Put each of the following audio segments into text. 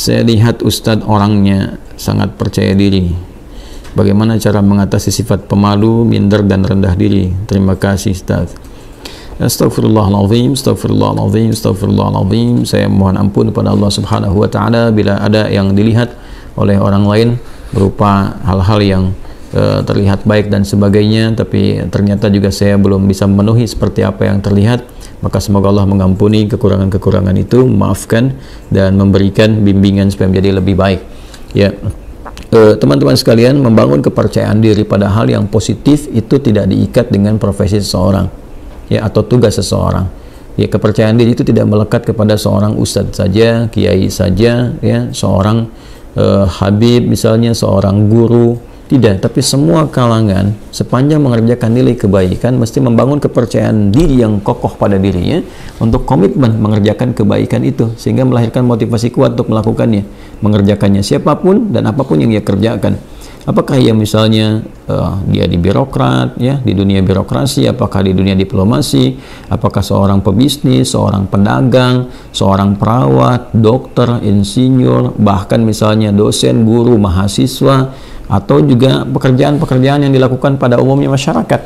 Saya lihat Ustadz orangnya sangat percaya diri. Bagaimana cara mengatasi sifat pemalu, minder, dan rendah diri? Terima kasih Ustadz. Astaghfirullahaladzim, astaghfirullahaladzim, astaghfirullahaladzim. Saya mohon ampun kepada Allah Subhanahu wa Ta'ala bila ada yang dilihat oleh orang lain berupa hal-hal yang terlihat baik dan sebagainya, tapi ternyata juga saya belum bisa memenuhi seperti apa yang terlihat. Maka semoga Allah mengampuni kekurangan-kekurangan itu, memaafkan dan memberikan bimbingan supaya menjadi lebih baik. Ya, teman-teman sekalian, membangun kepercayaan diri pada hal yang positif itu tidak diikat dengan profesi seseorang, ya, atau tugas seseorang. Ya, kepercayaan diri itu tidak melekat kepada seorang ustadz saja, kiai saja, ya, seorang habib misalnya, seorang guru. Tidak, tapi semua kalangan sepanjang mengerjakan nilai kebaikan mesti membangun kepercayaan diri yang kokoh pada dirinya untuk komitmen mengerjakan kebaikan itu, sehingga melahirkan motivasi kuat untuk melakukannya, mengerjakannya siapapun dan apapun yang dia kerjakan. Apakah ia misalnya dia di birokrat, ya, di dunia birokrasi, apakah di dunia diplomasi, apakah seorang pebisnis, seorang pedagang, seorang perawat, dokter, insinyur, bahkan misalnya dosen, guru, mahasiswa, atau juga pekerjaan-pekerjaan yang dilakukan pada umumnya masyarakat,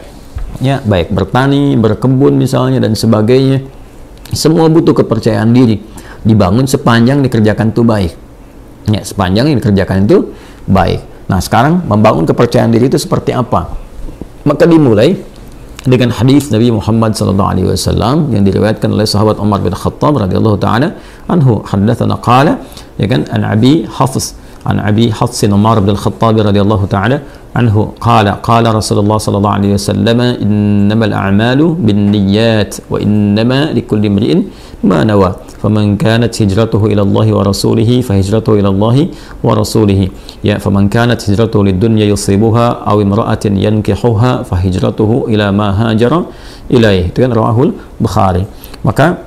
ya, baik bertani, berkebun misalnya dan sebagainya. Semua butuh kepercayaan diri dibangun sepanjang dikerjakan itu baik, ya, sepanjang yang dikerjakan itu baik. Nah, sekarang membangun kepercayaan diri itu seperti apa? Maka dimulai dengan hadis Nabi Muhammad SAW yang diriwayatkan oleh sahabat Umar bin Khattab radhiyallahu taala anhu, haddatsana qala, ya kan, an Abi Hafs Umar bin Khattab radhiyallahu taala anhu qala Rasulullah sallallahu alaihi wasallam, innamal a'malu binniyat wa innama likulli imri'in ma nawa, faman kanat hijratuhu ila Allah wa rasulihi fa hijratuhu ila Allah wa rasulihi, ya, faman kanat hijratuhu lidunya yusibuha aw imra'atin yankihuha fa hijratuhu ila ma hajara ilaih. Itu kan rawahul Bukhari. Maka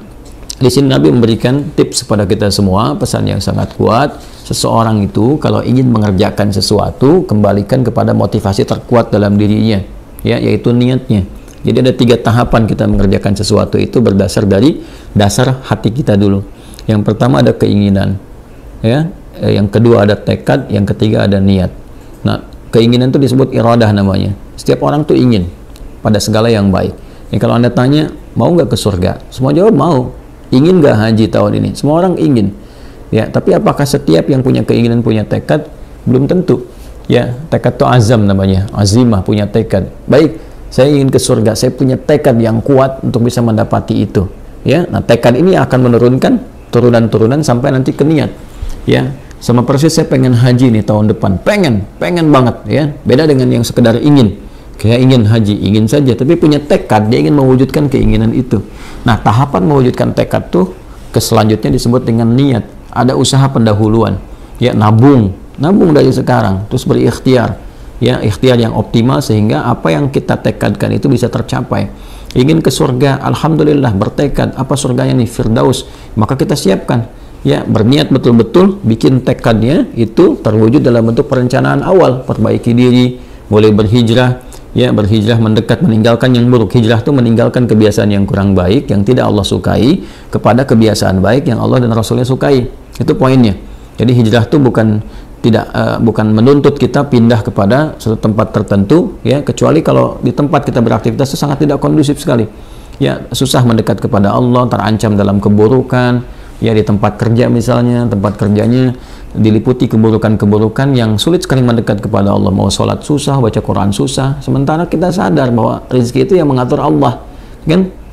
di sini Nabi memberikan tips kepada kita semua, pesan yang sangat kuat. Seseorang itu kalau ingin mengerjakan sesuatu, kembalikan kepada motivasi terkuat dalam dirinya, ya, yaitu niatnya. Jadi ada 3 tahapan kita mengerjakan sesuatu itu berdasar dari dasar hati kita dulu. Yang pertama ada keinginan, ya, yang kedua ada tekad, yang ketiga ada niat. Nah, keinginan itu disebut iradah namanya. Setiap orang tuh ingin pada segala yang baik. Ya, kalau Anda tanya, mau nggak ke surga? Semua jawab mau. Ingin nggak haji tahun ini? Semua orang ingin. Ya, tapi apakah setiap yang punya keinginan punya tekad? Belum tentu. Ya, tekad itu azam namanya, azimah, punya tekad. Baik, saya ingin ke surga, saya punya tekad yang kuat untuk bisa mendapati itu. Ya, nah tekad ini akan menurunkan turunan-turunan sampai nanti ke niat. Ya, sama persis saya pengen haji nih tahun depan, pengen banget, ya. Beda dengan yang sekedar ingin. Kayak ingin haji, ingin saja, tapi punya tekad, dia ingin mewujudkan keinginan itu. Nah, tahapan mewujudkan tekad tuh ke selanjutnya disebut dengan niat. Ada usaha pendahuluan, ya, nabung dari sekarang, terus berikhtiar, ya, ikhtiar yang optimal sehingga apa yang kita tekadkan itu bisa tercapai. Ingin ke surga, alhamdulillah, bertekad, apa surganya nih, Firdaus, maka kita siapkan, ya, berniat betul-betul, bikin tekadnya itu terwujud dalam bentuk perencanaan awal, perbaiki diri, boleh berhijrah, ya, berhijrah mendekat, meninggalkan yang buruk. Hijrah itu meninggalkan kebiasaan yang kurang baik, yang tidak Allah sukai, kepada kebiasaan baik yang Allah dan Rasulnya sukai. Itu poinnya. Jadi hijrah itu bukan menuntut kita pindah kepada suatu tempat tertentu, ya, kecuali kalau di tempat kita beraktivitas itu sangat tidak kondusif sekali. Ya, susah mendekat kepada Allah, terancam dalam keburukan. Ya, di tempat kerja misalnya, tempat kerjanya diliputi keburukan-keburukan yang sulit sekali mendekat kepada Allah. Mau sholat susah, baca Quran susah. Sementara kita sadar bahwa rezeki itu yang mengatur Allah,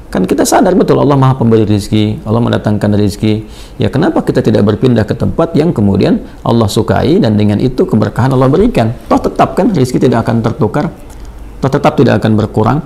kan kita sadar betul Allah Maha Pemberi rezeki, Allah mendatangkan rezeki. Ya, kenapa kita tidak berpindah ke tempat yang kemudian Allah sukai dan dengan itu keberkahan Allah berikan? Toh tetap kan rezeki tidak akan tertukar, toh tetap tidak akan berkurang.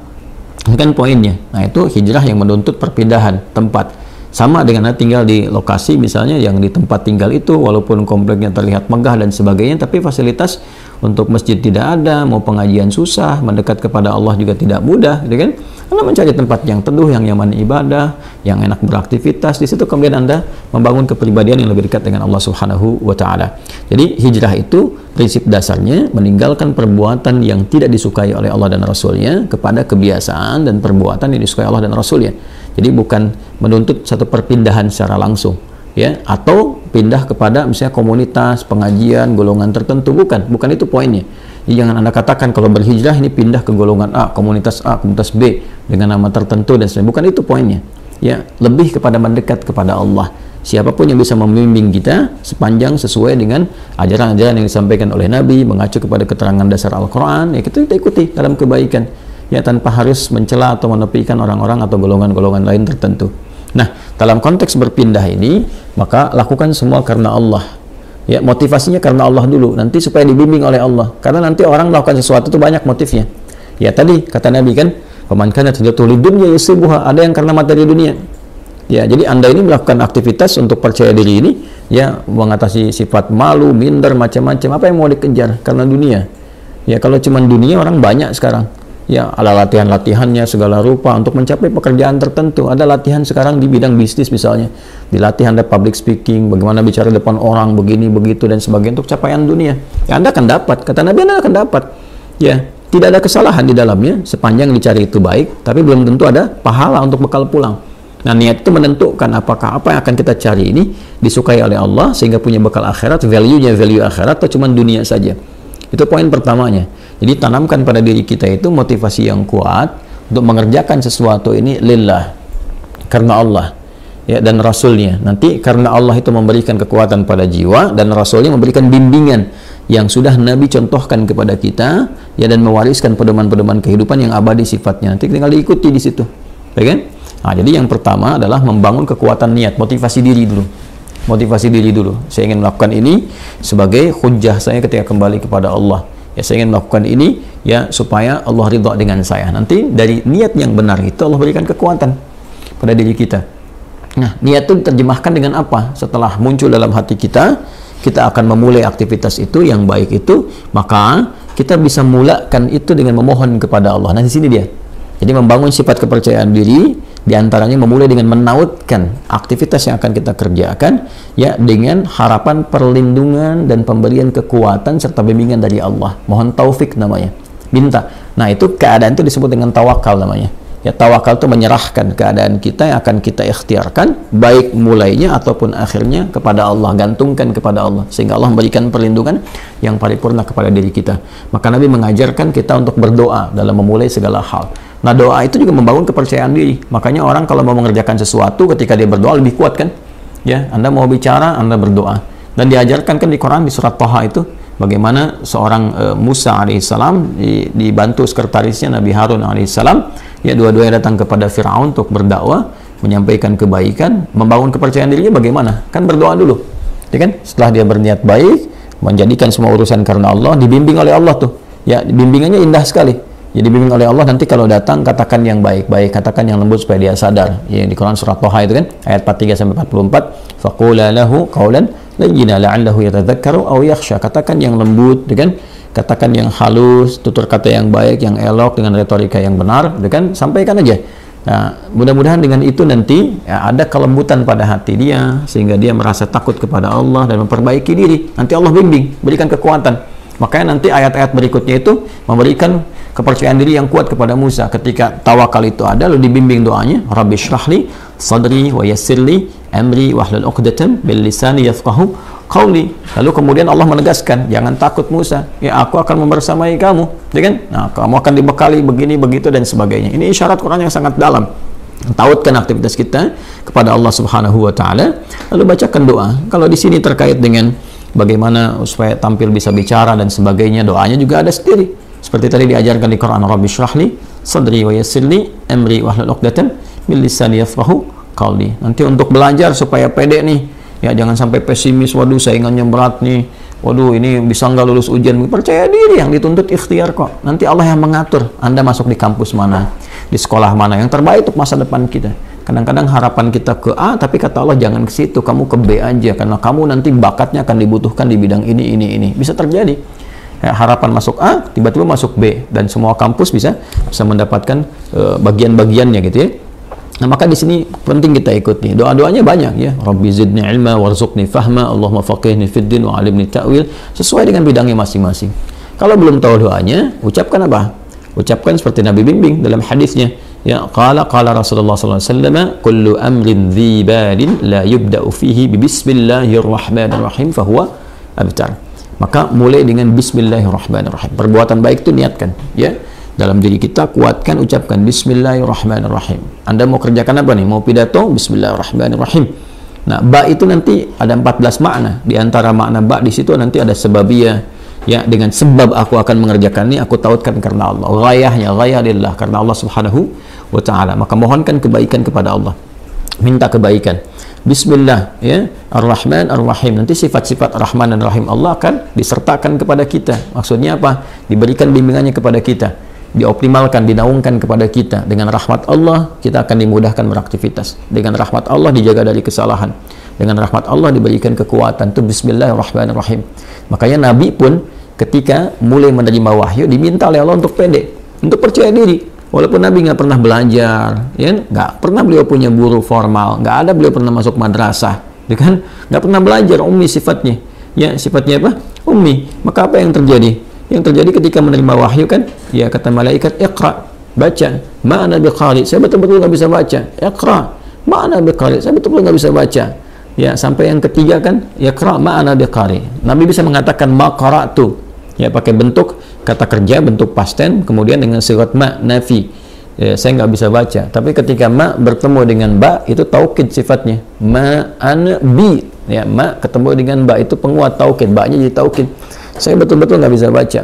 Ini kan poinnya. Nah, itu hijrah yang menuntut perpindahan tempat. Sama dengan tinggal di lokasi misalnya yang di tempat tinggal itu walaupun kompleknya terlihat megah dan sebagainya, tapi fasilitas untuk masjid tidak ada, mau pengajian susah, mendekat kepada Allah juga tidak mudah, gitu kan? Anda mencari tempat yang teduh, yang nyaman ibadah, yang enak beraktivitas, di situ kemudian Anda membangun kepribadian yang lebih dekat dengan Allah Subhanahu wa Ta'ala. Jadi hijrah itu prinsip dasarnya meninggalkan perbuatan yang tidak disukai oleh Allah dan Rasulnya kepada kebiasaan dan perbuatan yang disukai Allah dan Rasulnya. Jadi bukan menuntut satu perpindahan secara langsung, ya, atau pindah kepada misalnya komunitas, pengajian, golongan tertentu. Bukan itu poinnya. Jadi jangan Anda katakan kalau berhijrah ini pindah ke golongan A, komunitas B dengan nama tertentu dan sebagainya. Bukan itu poinnya. Ya, lebih kepada mendekat kepada Allah. Siapapun yang bisa membimbing kita sepanjang sesuai dengan ajaran-ajaran yang disampaikan oleh Nabi, mengacu kepada keterangan dasar Al-Quran, ya kita ikuti dalam kebaikan, ya, tanpa harus mencela atau menepikan orang-orang atau golongan-golongan lain tertentu. Nah, dalam konteks berpindah ini, maka lakukan semua karena Allah. Ya, motivasinya karena Allah dulu, nanti supaya dibimbing oleh Allah. Karena nanti orang melakukan sesuatu itu banyak motifnya. Ya, tadi kata Nabi kan, "Faman kana hijratuhu lidunya yusibuha", ada yang karena materi dunia. Ya, jadi Anda ini melakukan aktivitas untuk percaya diri ini, ya, mengatasi sifat malu, minder, macam-macam. Apa yang mau dikejar? Karena dunia. Ya, kalau cuma dunia orang banyak sekarang. Ya, ada latihan-latihannya segala rupa untuk mencapai pekerjaan tertentu. Ada latihan sekarang di bidang bisnis misalnya. Dilatih Anda public speaking, bagaimana bicara depan orang, begini, begitu, dan sebagainya untuk capaian dunia. Ya, Anda akan dapat. Kata Nabi, Anda akan dapat. Ya, tidak ada kesalahan di dalamnya, sepanjang dicari itu baik, tapi belum tentu ada pahala untuk bekal pulang. Nah, niat itu menentukan apakah apa yang akan kita cari ini disukai oleh Allah sehingga punya bekal akhirat, value-nya value akhirat, atau cuma dunia saja. Itu poin pertamanya. Jadi tanamkan pada diri kita itu motivasi yang kuat untuk mengerjakan sesuatu ini lillah, karena Allah, ya, dan Rasulnya. Nanti karena Allah itu memberikan kekuatan pada jiwa, dan Rasulnya memberikan bimbingan yang sudah Nabi contohkan kepada kita, ya, dan mewariskan pedoman-pedoman kehidupan yang abadi sifatnya. Nanti tinggal diikuti di situ, ya kan? Nah, jadi yang pertama adalah membangun kekuatan niat, motivasi diri dulu. Motivasi diri dulu. Saya ingin melakukan ini sebagai hujjah saya ketika kembali kepada Allah. Ya, saya ingin melakukan ini, ya, supaya Allah ridha dengan saya. Nanti dari niat yang benar itu Allah berikan kekuatan pada diri kita. Nah, niat itu diterjemahkan dengan apa? Setelah muncul dalam hati kita, kita akan memulai aktivitas itu yang baik itu, maka kita bisa mulakan itu dengan memohon kepada Allah. Nah, di sini dia. Jadi membangun sifat kepercayaan diri, diantaranya memulai dengan menautkan aktivitas yang akan kita kerjakan, ya, dengan harapan perlindungan dan pemberian kekuatan serta bimbingan dari Allah. Mohon taufik namanya, minta. Nah, itu keadaan itu disebut dengan tawakal namanya. Ya, tawakal itu menyerahkan keadaan kita yang akan kita ikhtiarkan, baik mulainya ataupun akhirnya kepada Allah, gantungkan kepada Allah, sehingga Allah memberikan perlindungan yang paripurna kepada diri kita. Maka Nabi mengajarkan kita untuk berdoa dalam memulai segala hal. Nah, doa itu juga membangun kepercayaan diri. Makanya orang kalau mau mengerjakan sesuatu, ketika dia berdoa lebih kuat kan? Ya, Anda mau bicara, Anda berdoa. Dan diajarkan kan di Quran, di surat Thaha itu, bagaimana seorang Musa alaihissalam dibantu sekretarisnya Nabi Harun alaihissalam, ya, dua-duanya datang kepada Fir'aun untuk berdakwah, menyampaikan kebaikan, membangun kepercayaan dirinya bagaimana? Kan berdoa dulu. Ya kan? Setelah dia berniat baik, menjadikan semua urusan karena Allah, dibimbing oleh Allah tuh. Ya, bimbingannya indah sekali. Jadi bimbing oleh Allah, nanti kalau datang katakan yang baik-baik, katakan yang lembut supaya dia sadar. Ya, di Quran surat Thaha itu kan ayat 43 sampai 44, faqula lahu qawlan layyina la'allahu yatadzakkaru aw yakhsha. Katakan yang lembut, ya kan? Katakan yang halus, tutur kata yang baik, yang elok dengan retorika yang benar, ya kan? Sampaikan aja. Nah, mudah-mudahan dengan itu nanti, ya, ada kelembutan pada hati dia sehingga dia merasa takut kepada Allah dan memperbaiki diri. Nanti Allah bimbing, berikan kekuatan. Makanya nanti ayat-ayat berikutnya itu memberikan kepercayaan diri yang kuat kepada Musa. Ketika tawakal itu ada, lalu dibimbing doanya, Rabbi shrahli sadri wa yassirli amri wahlul 'uqdatam bil lisani yafqahu qawli. Lalu kemudian Allah menegaskan, jangan takut Musa, ya, aku akan membersamai kamu, ya kan? Nah, kamu akan dibekali begini begitu dan sebagainya. Ini isyarat Quran yang sangat dalam. Tautkan aktivitas kita kepada Allah Subhanahu wa taala, lalu bacakan doa. Kalau di sini terkait dengan bagaimana supaya tampil bisa bicara dan sebagainya, doanya juga ada sendiri. Seperti tadi diajarkan di Quran, Rabbi shrahli sadri wa yassirli amri wahlul 'uqdatam min lisani yafqahu qawli. Nanti untuk belajar supaya pede nih, ya, jangan sampai pesimis, waduh saingannya berat nih, waduh ini bisa nggak lulus ujian. Percaya diri, yang dituntut ikhtiar kok. Nanti Allah yang mengatur Anda masuk di kampus mana, di sekolah mana yang terbaik untuk masa depan kita. Kadang-kadang harapan kita ke A, tapi kata Allah jangan ke situ, kamu ke B aja, karena kamu nanti bakatnya akan dibutuhkan di bidang ini. Bisa terjadi. Ya, harapan masuk A, tiba-tiba masuk B, dan semua kampus bisa mendapatkan bagian-bagiannya gitu ya. Nah, maka di sini penting kita ikuti. Doa-doanya banyak ya. Rabbi zidni ilma warzuqni fahma, Allahumma faqihni fid din wa 'allimni ta'wil, sesuai dengan bidangnya masing-masing. Kalau belum tahu doanya, ucapkan apa? Ucapkan seperti Nabi bimbing dalam hadisnya. Ya, qala Rasulullah sallallahu alaihi wasallam, kullu amrin dhi balin la yubda'u fihi bi bismillahirrahmanirrahim fahuwa abtar. Maka mulai dengan bismillahirrahmanirrahim. Perbuatan baik itu niatkan, ya. Dalam diri kita kuatkan, ucapkan bismillahirrahmanirrahim. Anda mau kerjakan apa nih? Mau pidato? Bismillahirrahmanirrahim. Nah, ba itu nanti ada 14 makna. Di antara makna ba di situ nanti ada sebabiyah. Ya, dengan sebab aku akan mengerjakan ini, aku tautkan karena Allah. Ghayahnya, ghayah lillah, karena Allah Subhanahu wa ta'ala. Maka mohonkan kebaikan kepada Allah. Minta kebaikan. Bismillah, ya, Ar-Rahman Ar-Rahim. Nanti sifat-sifat Rahman dan Rahim Allah akan disertakan kepada kita. Maksudnya apa? Diberikan bimbingannya kepada kita, dioptimalkan, dinaungkan kepada kita. Dengan rahmat Allah kita akan dimudahkan beraktivitas. Dengan rahmat Allah dijaga dari kesalahan. Dengan rahmat Allah diberikan kekuatan. Itu bismillahirrahmanirrahim. Makanya Nabi pun ketika mulai menerima wahyu diminta oleh Allah untuk pede, untuk percaya diri. Walaupun Nabi nggak pernah belajar, ya, nggak pernah beliau punya guru formal, nggak ada beliau pernah masuk madrasah, ya kan? Nggak pernah belajar, ummi sifatnya. Ya, sifatnya apa? Ummi. Maka apa yang terjadi? Yang terjadi ketika menerima wahyu kan, ya kata malaikat, iqra, baca. Ma'ana biqari, saya betul-betul nggak bisa baca. Iqra, ma'ana biqari, saya betul-betul nggak bisa baca. Ya, sampai yang ketiga kan, iqra ma'ana biqari. Nabi bisa mengatakan ma qara'tu. Ya, pakai bentuk kata kerja, bentuk past tense, kemudian dengan sigat ma, nafi. Ya, saya nggak bisa baca. Tapi ketika ma bertemu dengan ba, itu taukid sifatnya. Ma ana bi. Ya, ma ketemu dengan ba, itu penguat taukid. Ba-nya jadi taukid. Saya betul-betul nggak bisa baca.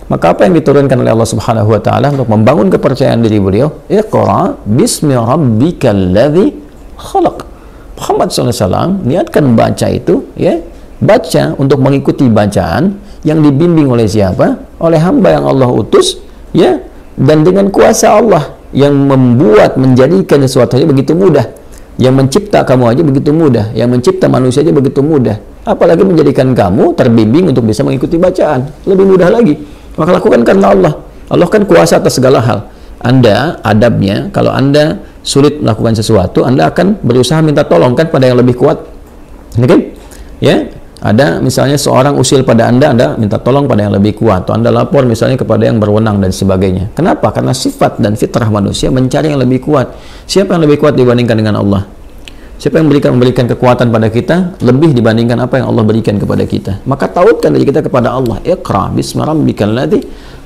Maka apa yang diturunkan oleh Allah Subhanahu wa ta'ala untuk membangun kepercayaan diri beliau? Iqra bismi rabbikal ladzi khalaq. Muhammad SAW niatkan baca itu, ya, baca untuk mengikuti bacaan yang dibimbing oleh siapa? Oleh hamba yang Allah utus, ya, dan dengan kuasa Allah yang membuat, menjadikan sesuatu aja begitu mudah. Yang mencipta kamu aja begitu mudah, yang mencipta manusia aja begitu mudah, apalagi menjadikan kamu terbimbing untuk bisa mengikuti bacaan, lebih mudah lagi. Maka lakukan karena Allah. Allah kan kuasa atas segala hal. Anda adabnya, kalau Anda sulit melakukan sesuatu, Anda akan berusaha minta tolong kan pada yang lebih kuat, kan? Ya, ada misalnya seorang usil pada Anda minta tolong pada yang lebih kuat, atau Anda lapor misalnya kepada yang berwenang dan sebagainya. Kenapa? Karena sifat dan fitrah manusia mencari yang lebih kuat. Siapa yang lebih kuat dibandingkan dengan Allah? Siapa yang memberikan kekuatan pada kita lebih dibandingkan apa yang Allah berikan kepada kita? Maka tautkan diri kita kepada Allah. Iqra bismi rabbikal ladzi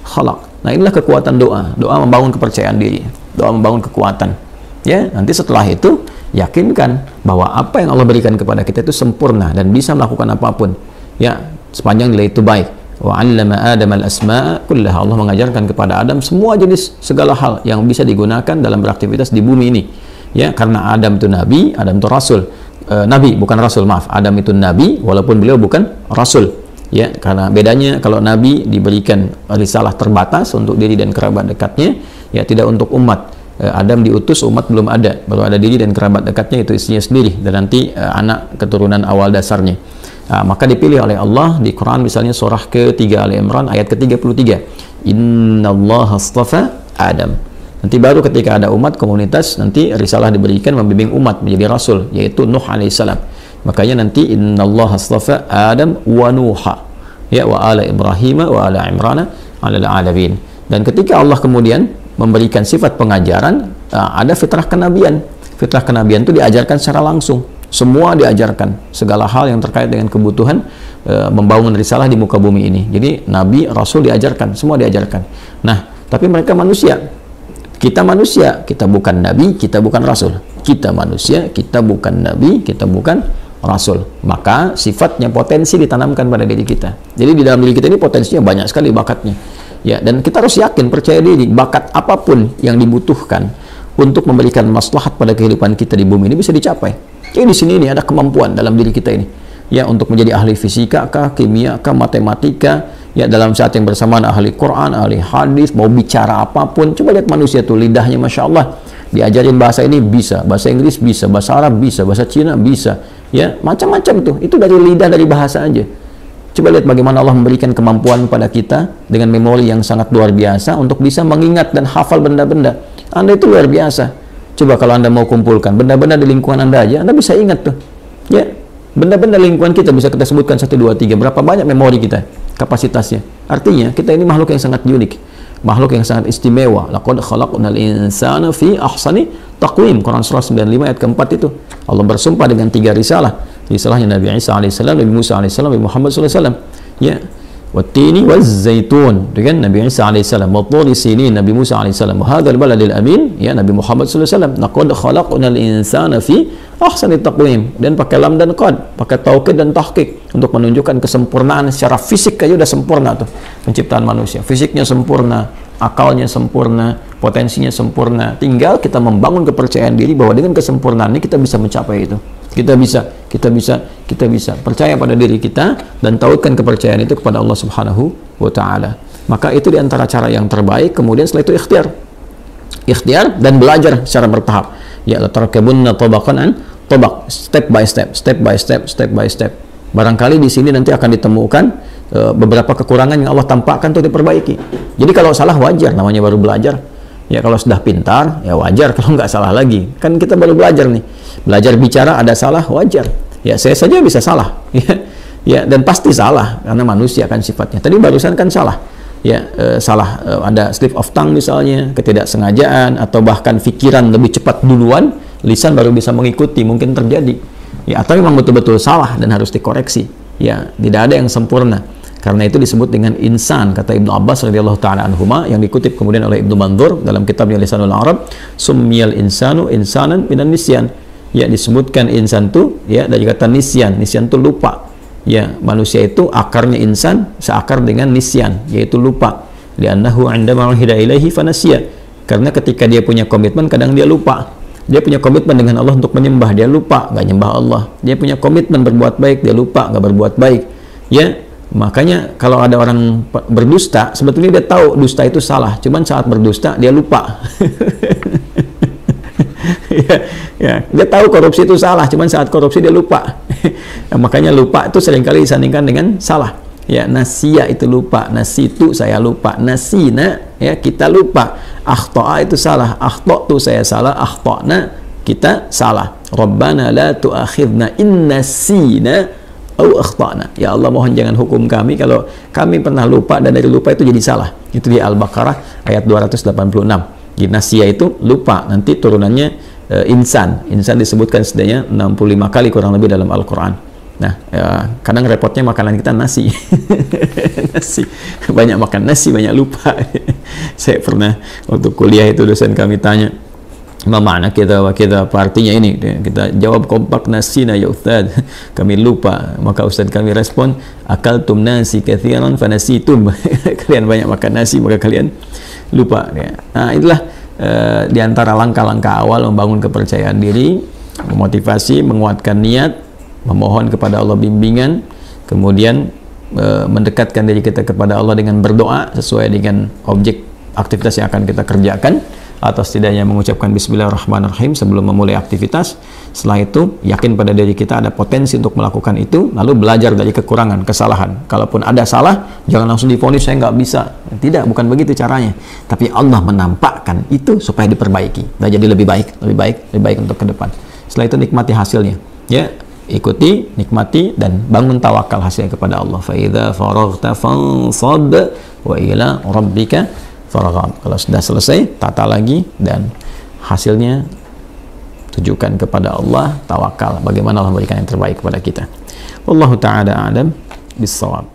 khalaq. Nah, inilah kekuatan doa. Doa membangun kepercayaan diri. Doa membangun kekuatan. Ya, nanti setelah itu yakinkan bahwa apa yang Allah berikan kepada kita itu sempurna dan bisa melakukan apapun. Ya, sepanjang nilai itu baik. Wa 'allama Adam al-asma'a kullaha. Allah mengajarkan kepada Adam semua jenis segala hal yang bisa digunakan dalam beraktivitas di bumi ini. Ya, karena Adam itu nabi, Adam itu rasul. Nabi bukan rasul, maaf. Adam itu nabi walaupun beliau bukan rasul. Ya, karena bedanya kalau nabi diberikan risalah terbatas untuk diri dan kerabat dekatnya, ya tidak untuk umat. Adam diutus, umat belum ada, baru ada diri dan kerabat dekatnya, itu istrinya sendiri dan nanti anak keturunan awal dasarnya. Maka dipilih oleh Allah di Quran, misalnya surah ke-3 Ali Imran ayat ke-33, innallaha astafa Adam. Nanti baru ketika ada umat, komunitas, nanti risalah diberikan membimbing umat menjadi rasul, yaitu Nuh alaihissalam. Makanya nanti innallaha astafa Adam wa Nuha, ya, wa ala Ibrahim wa ala Imran alal alamin. Dan ketika Allah kemudian memberikan sifat pengajaran, ada fitrah kenabian. Fitrah kenabian itu diajarkan secara langsung. Semua diajarkan, segala hal yang terkait dengan kebutuhan membangun risalah di muka bumi ini. Jadi nabi, rasul diajarkan, semua diajarkan. Nah, tapi mereka manusia. Kita manusia, kita bukan nabi, kita bukan rasul. Kita manusia, kita bukan nabi, kita bukan rasul. Maka sifatnya potensi ditanamkan pada diri kita. Jadi di dalam diri kita ini potensinya banyak sekali bakatnya. Ya, dan kita harus yakin, percaya diri, bakat apapun yang dibutuhkan untuk memberikan maslahat pada kehidupan kita di bumi ini bisa dicapai. Jadi di sini ini ada kemampuan dalam diri kita ini. Ya, untuk menjadi ahli fisika kah, kimia kah, matematika, ya dalam saat yang bersamaan ahli Quran, ahli hadis, mau bicara apapun. Coba lihat manusia tuh, lidahnya Masya Allah, diajarin bahasa ini bisa, bahasa Inggris bisa, bahasa Arab bisa, bahasa Cina bisa, ya macam-macam tuh. Itu dari lidah, dari bahasa aja. Coba lihat bagaimana Allah memberikan kemampuan pada kita dengan memori yang sangat luar biasa untuk bisa mengingat dan hafal benda-benda. Anda itu luar biasa. Coba kalau Anda mau kumpulkan benda-benda di lingkungan Anda aja, Anda bisa ingat tuh. Ya, benda-benda lingkungan kita bisa kita sebutkan 1, 2, 3. Berapa banyak memori kita, kapasitasnya. Artinya kita ini makhluk yang sangat unik. makhluk yang sangat istimewa. Laqad khalaqnal insana fi ahsani taqwim. Quran surah 95 ayat keempat itu. Allah bersumpah dengan 3 risalah. Risalahnya Nabi Isa alaihissalam, Nabi Musa alaihissalam, Nabi Muhammad sallallahu alaihi wasallam. Ya. Wattini waz-zaitun, dengan Nabi Isa alaihissalam, watturi sinin, Nabi Musa alaihissalam, wa hadzal baladil amin, ya Nabi Muhammad sallallahu alaihi wasallam. Laqad khalaqnal insana fi ahsani taqwim, dan pakai lam dan qad, pakai taukid dan tahqiq untuk menunjukkan kesempurnaan secara fisik aja udah sempurna tuh penciptaan manusia. Fisiknya sempurna, akalnya sempurna, potensinya sempurna. Tinggal kita membangun kepercayaan diri bahwa dengan kesempurnaan ini kita bisa mencapai itu. Kita bisa percaya pada diri kita dan tauhidkan kepercayaan itu kepada Allah Subhanahu wa taala. Maka itu diantara cara yang terbaik. Kemudian setelah itu ikhtiar dan belajar secara bertahap. Ya, tarakabunna tabaqan an tabaq, step by step. Barangkali di sini nanti akan ditemukan beberapa kekurangan yang Allah tampakkan untuk diperbaiki. Jadi kalau salah wajar, namanya baru belajar. Ya kalau sudah pintar, ya wajar kalau nggak salah lagi. Kan kita baru belajar nih. Belajar bicara ada salah, wajar. Ya saya saja bisa salah. Ya dan pasti salah karena manusia kan sifatnya. Tadi barusan kan salah. Ya salah ada slip of tongue misalnya, ketidaksengajaan atau bahkan pikiran lebih cepat duluan, lisan baru bisa mengikuti, mungkin terjadi. Ya atau memang betul-betul salah dan harus dikoreksi. Ya tidak ada yang sempurna. Karena itu disebut dengan insan, kata Ibnu Abbas radhiyallahu taala anhuma, yang dikutip kemudian oleh Ibnu Mandzur dalam kitabnya Lisanul Arab, summiyal insanu insanan minan nisyan. Ya disebutkan insan itu ya dari kata nisyan. Nisyan itu lupa. Ya manusia itu akarnya insan seakar dengan nisyan, yaitu lupa. Li'annahu 'indama uhida ilaihi fanasiya. Karena ketika dia punya komitmen kadang dia lupa. Dia punya komitmen dengan Allah untuk menyembah, dia lupa nggak nyembah Allah. Dia punya komitmen berbuat baik, dia lupa nggak berbuat baik. Ya makanya kalau ada orang berdusta, sebetulnya dia tahu dusta itu salah, cuman saat berdusta dia lupa. Ya, dia tahu korupsi itu salah, cuman saat korupsi dia lupa. Nah, makanya lupa itu seringkali disandingkan dengan salah. Ya, nasiya itu lupa, nasitu saya lupa, nasina ya kita lupa, akhta'a itu salah, akhta'tu saya salah, akhta'na kita salah. Rabbana la tu'akhidna in nasina au akhtana. Ya Allah mohon jangan hukum kami kalau kami pernah lupa dan dari lupa itu jadi salah. Itu di Al-Baqarah ayat 286. Di Nasiyah itu lupa, nanti turunannya insan. Insan disebutkan setidaknya 65 kali kurang lebih dalam Al-Quran. Nah, kadang repotnya makanan kita nasi. Nasi. Banyak makan nasi, banyak lupa. Saya pernah waktu kuliah itu dosen kami tanya, mana kita apa artinya ini? Kita jawab kompak, nasina ya Ustaz, kami lupa. Maka Ustaz kami respon, akaltum nasi katsiran fanasitum. Kalian banyak makan nasi maka kalian lupa. Nah itulah diantara langkah-langkah awal membangun kepercayaan diri, memotivasi, menguatkan niat, memohon kepada Allah bimbingan, kemudian mendekatkan diri kita kepada Allah dengan berdoa sesuai dengan objek aktivitas yang akan kita kerjakan, atau setidaknya mengucapkan bismillahirrahmanirrahim sebelum memulai aktivitas. Setelah itu yakin pada diri kita ada potensi untuk melakukan itu, lalu belajar dari kekurangan, kesalahan. Kalaupun ada salah, jangan langsung divonis saya nggak bisa. Tidak, bukan begitu caranya. Tapi Allah menampakkan itu supaya diperbaiki dan jadi lebih baik untuk ke depan. Setelah itu nikmati hasilnya. Ya, ikuti, nikmati dan bangun tawakal hasilnya kepada Allah. Fa idza faraghta fansab wa ila rabbika faragam. Kalau sudah selesai, tata lagi dan hasilnya tujukan kepada Allah, tawakal. Bagaimana Allah memberikan yang terbaik kepada kita. Wallahu ta'ala a'lam bis-shawab.